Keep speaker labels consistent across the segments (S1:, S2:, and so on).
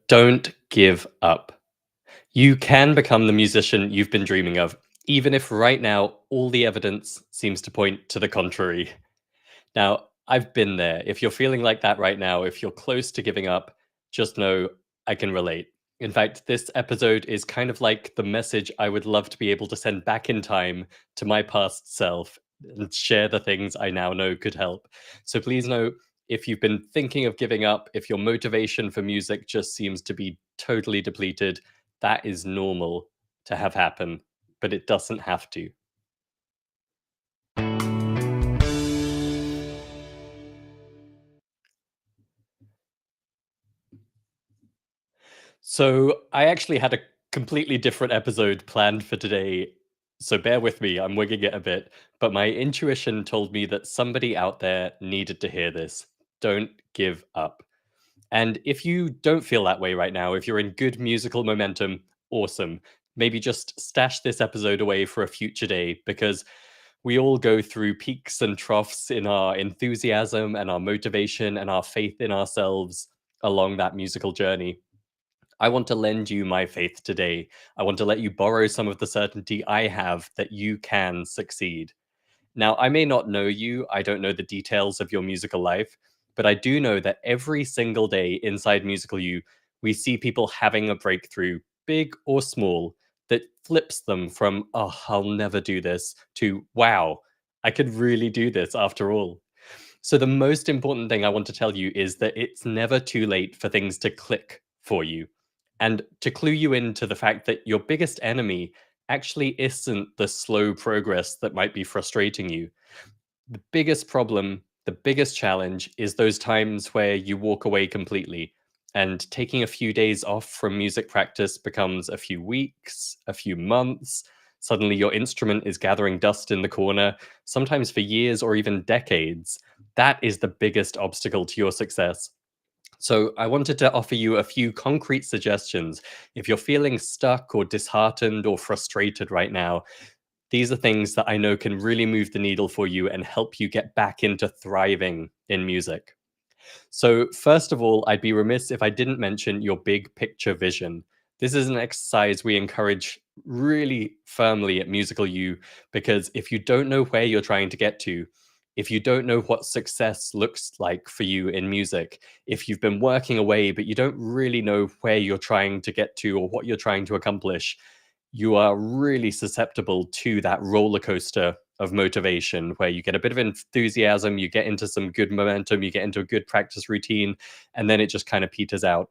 S1: Don't give up. You can become the musician you've been dreaming of, even if right now all the evidence seems to point to the contrary. Now, I've been there. If you're feeling like that right now, if you're close to giving up, just know I can relate. In fact, this episode is kind of like the message I would love to be able to send back in time to my past self and share the things I now know could help. So please know if you've been thinking of giving up, if your motivation for music just seems to be totally depleted, that is normal to have happen, but it doesn't have to. So I actually had a completely different episode planned for today. So bear with me, I'm wigging it a bit. But my intuition told me that somebody out there needed to hear this. Don't give up. And if you don't feel that way right now, if you're in good musical momentum, awesome. Maybe just stash this episode away for a future day because we all go through peaks and troughs in our enthusiasm and our motivation and our faith in ourselves along that musical journey. I want to lend you my faith today. I want to let you borrow some of the certainty I have that you can succeed. Now, I may not know you, I don't know the details of your musical life, but I do know that every single day inside Musical You, we see people having a breakthrough, big or small, that flips them from, oh, I'll never do this, to, wow, I could really do this after all. So, the most important thing I want to tell you is that it's never too late for things to click for you. And to clue you into the fact that your biggest enemy actually isn't the slow progress that might be frustrating you. The biggest problem, the biggest challenge is those times where you walk away completely. And taking a few days off from music practice becomes a few weeks, a few months. Suddenly, your instrument is gathering dust in the corner, sometimes for years or even decades. That is the biggest obstacle to your success. So, I wanted to offer you a few concrete suggestions. If you're feeling stuck or disheartened or frustrated right now, these are things that I know can really move the needle for you and help you get back into thriving in music. So, first of all, I'd be remiss if I didn't mention your big picture vision. This is an exercise we encourage really firmly at Musical U because if you don't know where you're trying to get to, if you don't know what success looks like for you in music, if you've been working away but you don't really know where you're trying to get to or what you're trying to accomplish, you are really susceptible to that roller coaster of motivation where you get a bit of enthusiasm, you get into some good momentum, you get into a good practice routine, and then it just kind of peters out.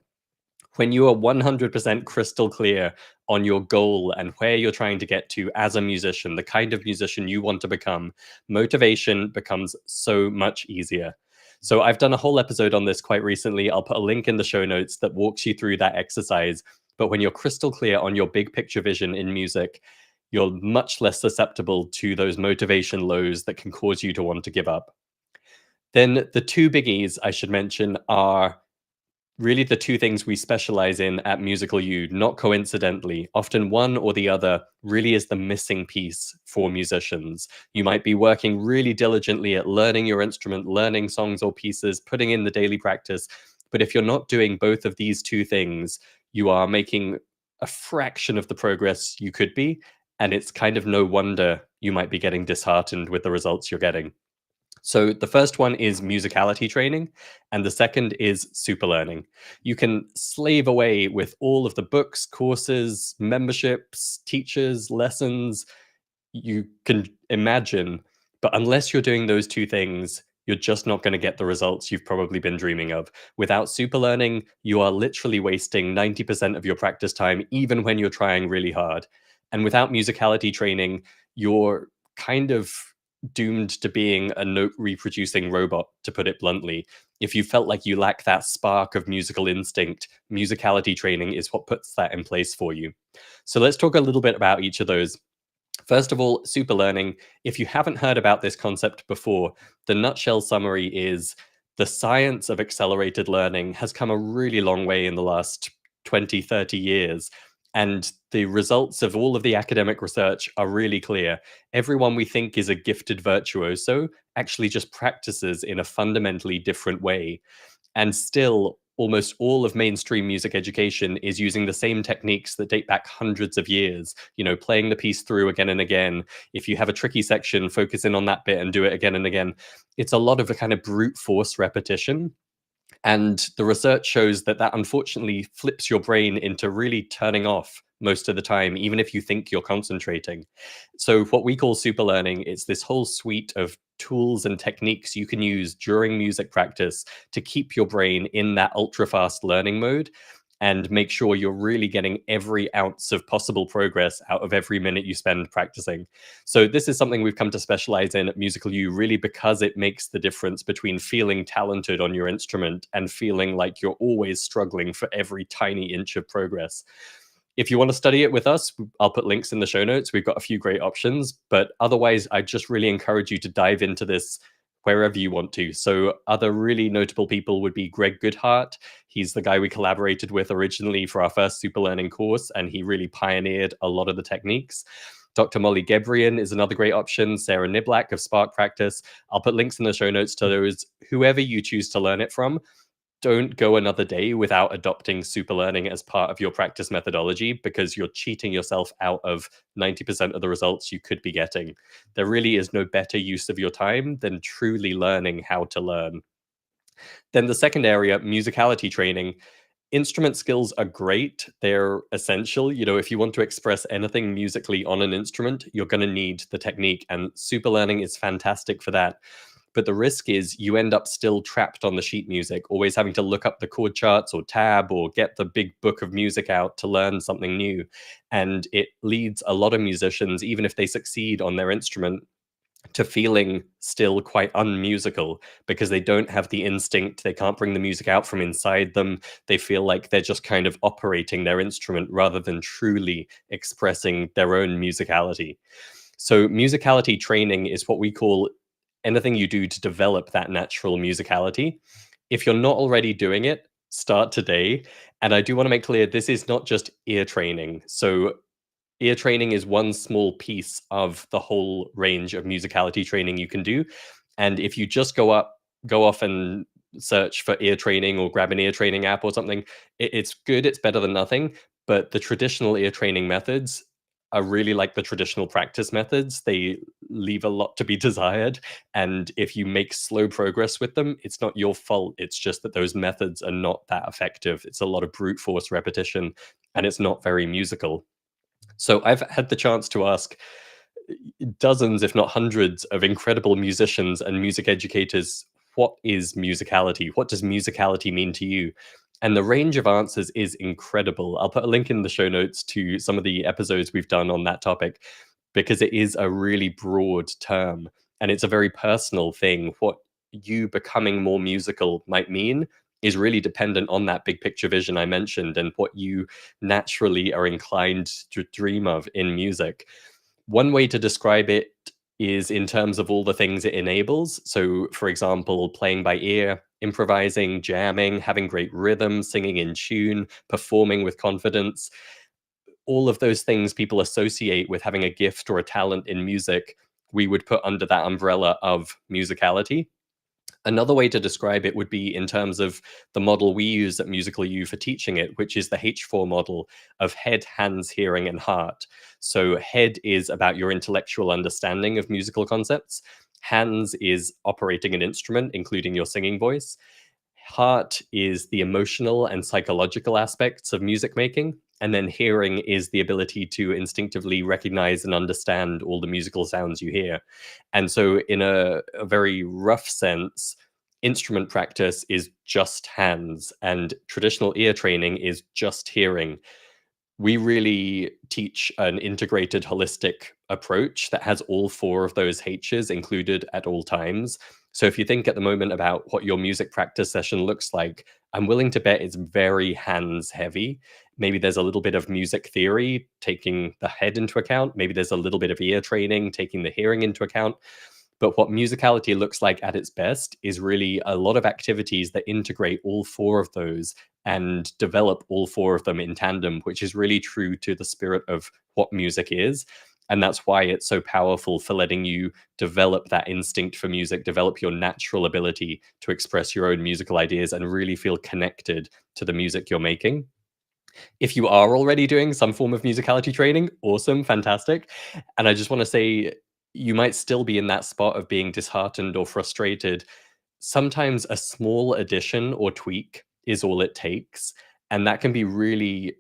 S1: When you are 100% crystal clear on your goal and where you're trying to get to as a musician, the kind of musician you want to become, motivation becomes so much easier. So, I've done a whole episode on this quite recently. I'll put a link in the show notes that walks you through that exercise. But when you're crystal clear on your big picture vision in music, you're much less susceptible to those motivation lows that can cause you to want to give up. Then the two biggies I should mention are really the two things we specialize in at Musical U, not coincidentally. Often one or the other really is the missing piece for musicians. You might be working really diligently at learning your instrument, learning songs or pieces, putting in the daily practice. But if you're not doing both of these two things, you are making a fraction of the progress you could be. And it's kind of no wonder you might be getting disheartened with the results you're getting. So the first one is musicality training, and the second is super learning. You can slave away with all of the books, courses, memberships, teachers, lessons you can imagine, but unless you're doing those two things, you're just not going to get the results you've probably been dreaming of. Without super learning, you are literally wasting 90% of your practice time, even when you're trying really hard. And without musicality training, you're kind of doomed to being a note reproducing robot, to put it bluntly. If you felt like you lack that spark of musical instinct, musicality training is what puts that in place for you. So let's talk a little bit about each of those. First of all, super learning. If you haven't heard about this concept before, the nutshell summary is the science of accelerated learning has come a really long way in the last 20, 30 years. And the results of all of the academic research are really clear. Everyone we think is a gifted virtuoso actually just practices in a fundamentally different way. And still, almost all of mainstream music education is using the same techniques that date back hundreds of years, playing the piece through again and again. If you have a tricky section, focus in on that bit and do it again and again. It's a lot of a kind of brute force repetition, and the research shows that that unfortunately flips your brain into really turning off most of the time, even if you think you're concentrating. So, what we call super learning, it's this whole suite of tools and techniques you can use during music practice to keep your brain in that ultra fast learning mode and make sure you're really getting every ounce of possible progress out of every minute you spend practicing. So this is something we've come to specialize in at Musical U, really because it makes the difference between feeling talented on your instrument and feeling like you're always struggling for every tiny inch of progress. If you want to study it with us, I'll put links in the show notes. We've got a few great options, but otherwise, I just really encourage you to dive into this wherever you want to. So, other really notable people would be Greg Goodhart. He's the guy we collaborated with originally for our first super learning course, and he really pioneered a lot of the techniques. Dr. Molly Gebrian is another great option. Sarah Niblack of Spark Practice. I'll put links in the show notes to those, whoever you choose to learn it from. Don't go another day without adopting super learning as part of your practice methodology, because you're cheating yourself out of 90% of the results you could be getting. There really is no better use of your time than truly learning how to learn. Then the second area, musicality training. Instrument skills are great. They're essential. If you want to express anything musically on an instrument, you're going to need the technique, and super learning is fantastic for that. But the risk is you end up still trapped on the sheet music, always having to look up the chord charts or tab or get the big book of music out to learn something new. And it leads a lot of musicians, even if they succeed on their instrument, to feeling still quite unmusical because they don't have the instinct. They can't bring the music out from inside them. They feel like they're just kind of operating their instrument rather than truly expressing their own musicality. So, musicality training is what we call anything you do to develop that natural musicality. If you're not already doing it, start today. And I do want to make clear this is not just ear training. So, ear training is one small piece of the whole range of musicality training you can do. And if you just go off and search for ear training or grab an ear training app or something, it's good, it's better than nothing. But the traditional ear training methods are really like the traditional practice methods. They leave a lot to be desired. And if you make slow progress with them, it's not your fault. It's just that those methods are not that effective. It's a lot of brute force repetition and it's not very musical. So I've had the chance to ask dozens, if not hundreds, of incredible musicians and music educators, what is musicality? What does musicality mean to you? And the range of answers is incredible. I'll put a link in the show notes to some of the episodes we've done on that topic, because it is a really broad term and it's a very personal thing. What you becoming more musical might mean is really dependent on that big picture vision I mentioned and what you naturally are inclined to dream of in music. One way to describe it is in terms of all the things it enables. So, for example, playing by ear, improvising, jamming, having great rhythm, singing in tune, performing with confidence. All of those things people associate with having a gift or a talent in music, we would put under that umbrella of musicality. Another way to describe it would be in terms of the model we use at Musical U for teaching it, which is the H4 model of head, hands, hearing, and heart. So, head is about your intellectual understanding of musical concepts. Hands is operating an instrument, including your singing voice. Heart is the emotional and psychological aspects of music making. And then hearing is the ability to instinctively recognize and understand all the musical sounds you hear. And so, in a very rough sense, instrument practice is just hands, and traditional ear training is just hearing. We really teach an integrated holistic approach that has all four of those H's included at all times. So if you think at the moment about what your music practice session looks like, I'm willing to bet it's very hands heavy. Maybe there's a little bit of music theory, taking the head into account. Maybe there's a little bit of ear training, taking the hearing into account. But what musicality looks like at its best is really a lot of activities that integrate all four of those and develop all four of them in tandem, which is really true to the spirit of what music is. And that's why it's so powerful for letting you develop that instinct for music, develop your natural ability to express your own musical ideas and really feel connected to the music you're making. If you are already doing some form of musicality training, awesome, fantastic. And I just want to say, you might still be in that spot of being disheartened or frustrated. Sometimes a small addition or tweak is all it takes. And that can be really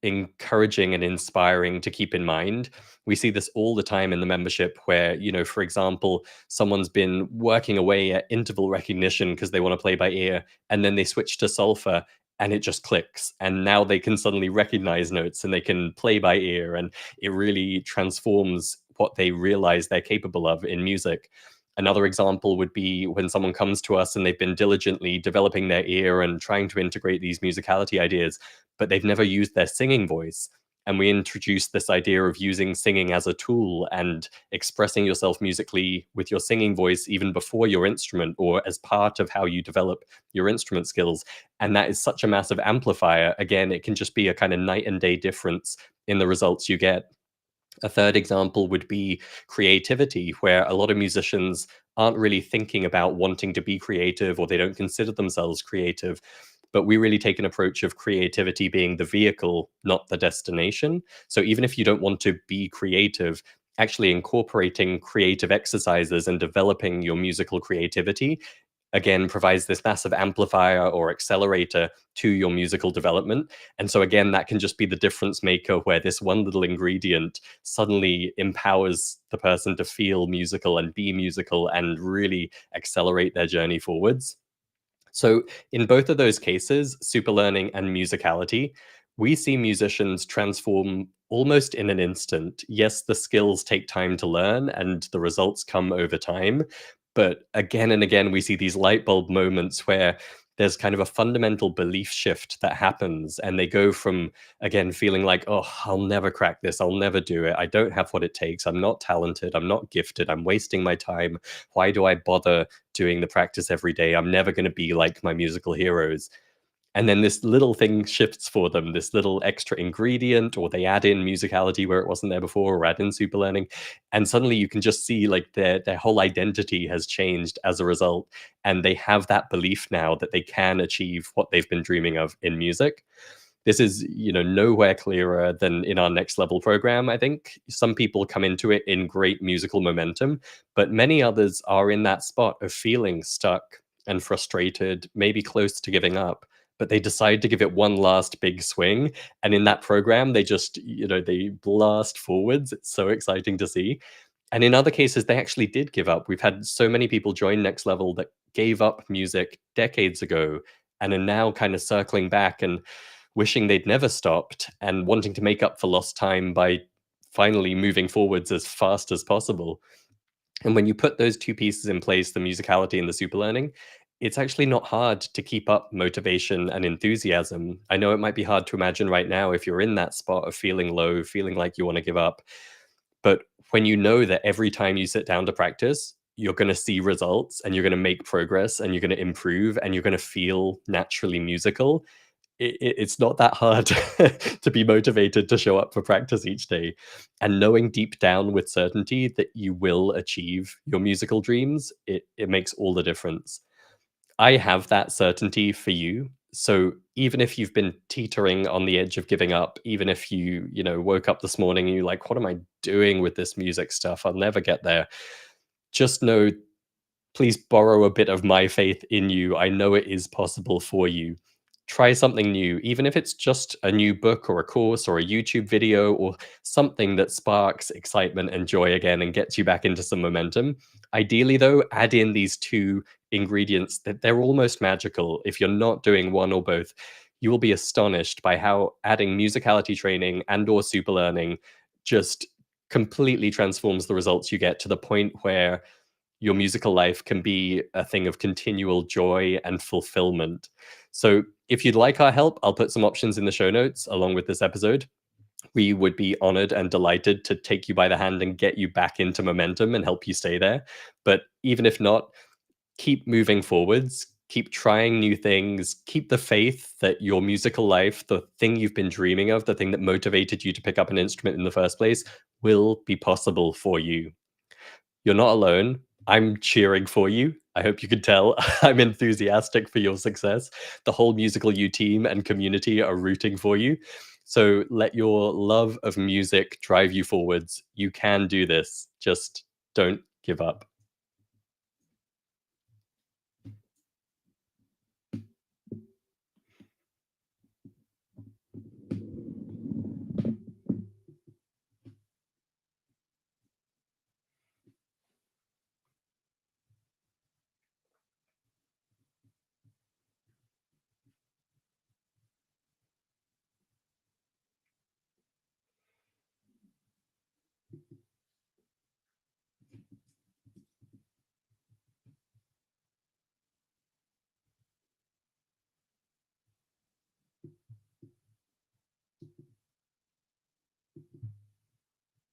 S1: encouraging and inspiring to keep in mind. We see this all the time in the membership where, for example, someone's been working away at interval recognition because they want to play by ear, and then they switch to solfa and it just clicks. And now they can suddenly recognize notes and they can play by ear, and it really transforms what they realize they're capable of in music. Another example would be when someone comes to us and they've been diligently developing their ear and trying to integrate these musicality ideas, but they've never used their singing voice. And we introduce this idea of using singing as a tool and expressing yourself musically with your singing voice even before your instrument or as part of how you develop your instrument skills. And that is such a massive amplifier. Again, it can just be a kind of night and day difference in the results you get. A third example would be creativity, where a lot of musicians aren't really thinking about wanting to be creative or they don't consider themselves creative. But we really take an approach of creativity being the vehicle, not the destination. So even if you don't want to be creative, actually incorporating creative exercises and developing your musical creativity again provides this massive amplifier or accelerator to your musical development. And so again, that can just be the difference maker where this one little ingredient suddenly empowers the person to feel musical and be musical and really accelerate their journey forwards. So, in both of those cases, super learning and musicality, we see musicians transform almost in an instant. Yes, the skills take time to learn and the results come over time. But again and again, we see these light bulb moments where there's kind of a fundamental belief shift that happens. And they go from, again, feeling like, oh, I'll never crack this. I'll never do it. I don't have what it takes. I'm not talented. I'm not gifted. I'm wasting my time. Why do I bother doing the practice every day? I'm never going to be like my musical heroes. And then this little thing shifts for them, this little extra ingredient, or they add in musicality where it wasn't there before, or add in super learning. And suddenly you can just see like their whole identity has changed as a result. And they have that belief now that they can achieve what they've been dreaming of in music. This is, nowhere clearer than in our next level program. I think some people come into it in great musical momentum, but many others are in that spot of feeling stuck and frustrated, maybe close to giving up, but they decide to give it one last big swing. And in that program, they just, they blast forwards. It's so exciting to see. And in other cases, they actually did give up. We've had so many people join Next Level that gave up music decades ago and are now kind of circling back and wishing they'd never stopped and wanting to make up for lost time by finally moving forwards as fast as possible. And when you put those two pieces in place, the musicality and the super learning, it's actually not hard to keep up motivation and enthusiasm. I know it might be hard to imagine right now if you're in that spot of feeling low, feeling like you want to give up. But when you know that every time you sit down to practice, you're going to see results and you're going to make progress and you're going to improve and you're going to feel naturally musical, it's not that hard to be motivated to show up for practice each day. And knowing deep down with certainty that you will achieve your musical dreams, it makes all the difference. I have that certainty for you. So even if you've been teetering on the edge of giving up, even if you woke up this morning and you're like, what am I doing with this music stuff? I'll never get there. Just know, please borrow a bit of my faith in you. I know it is possible for you. Try something new, even if it's just a new book or a course or a YouTube video or something that sparks excitement and joy again and gets you back into some momentum. Ideally, though, add in these two ingredients that they're almost magical. If you're not doing one or both, you will be astonished by how adding musicality training and or super learning just completely transforms the results you get to the point where your musical life can be a thing of continual joy and fulfillment. So, if you'd like our help, I'll put some options in the show notes along with this episode. We would be honored and delighted to take you by the hand and get you back into momentum and help you stay there. But even if not, keep moving forwards, Keep trying new things. Keep the faith that your musical life, the thing you've been dreaming of, the thing that motivated you to pick up an instrument in the first place, will be possible for you. You're not alone. I'm cheering for you. I hope you can tell I'm enthusiastic for your success. The whole Musical U team and community are rooting for you. So let your love of music drive you forwards. You can do this. Just don't give up.